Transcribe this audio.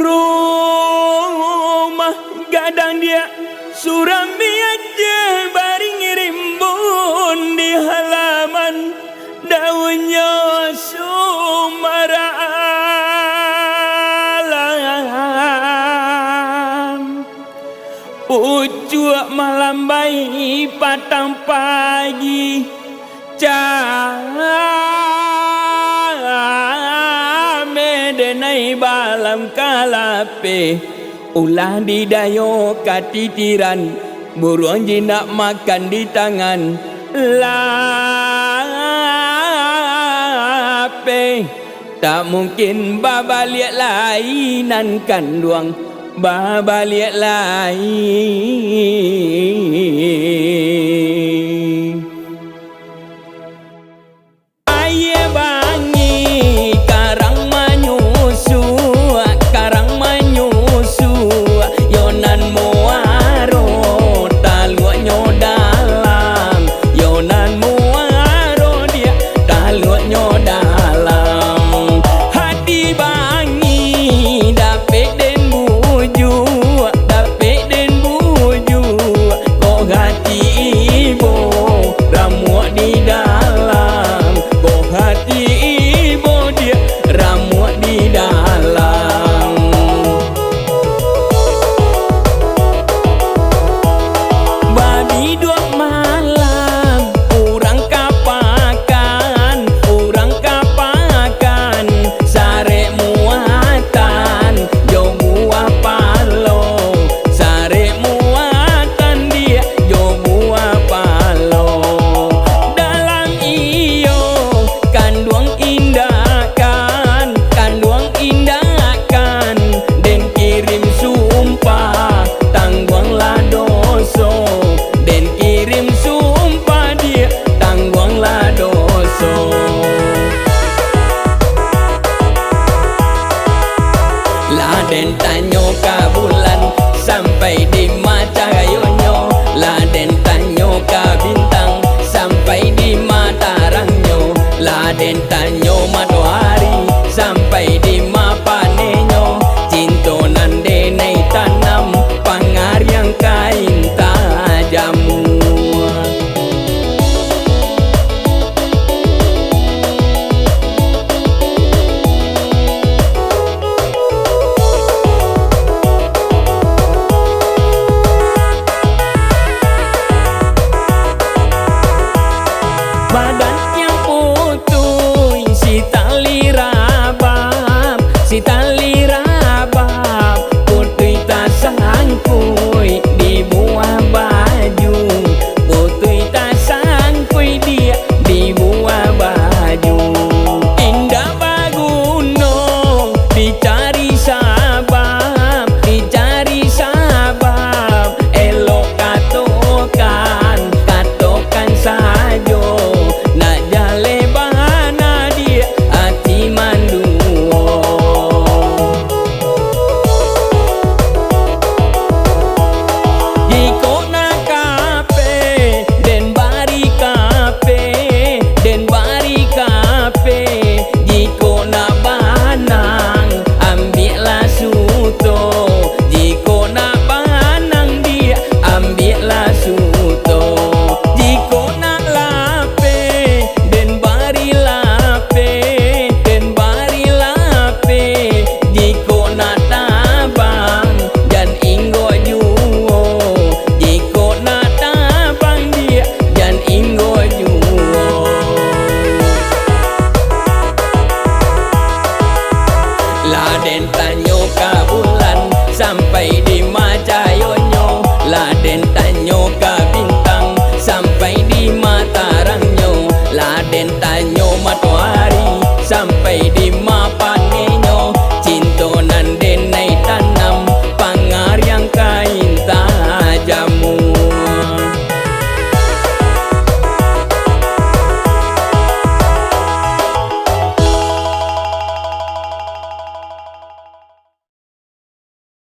rumah gadang dia Surami aja baring rimbun di halaman daunnya sumaralam ucuak malam bayi patang pagi medenai balam kalape ulah di dayo katitiran buruan jinak makan di tangan lape tak mungkin babaliak lainan kanduang babaliak lain aye bangi karang manyusu yonan muaro taluanyo dalam yonan muaro dia taluanyo dalam hati bangi dapet den buju kok hati ibu ramuak di dalam kok hati ibu dia ramuak di dalam babi dua malam urang kapakan sare muatan jo buah palo sare muatan dia jo buah palo dalam iyo kanduang indakan den kirim sumpah tangguanglah doso den kirim sumpah dia tangguanglah doso lah den tanyo ka bulan sampai di mana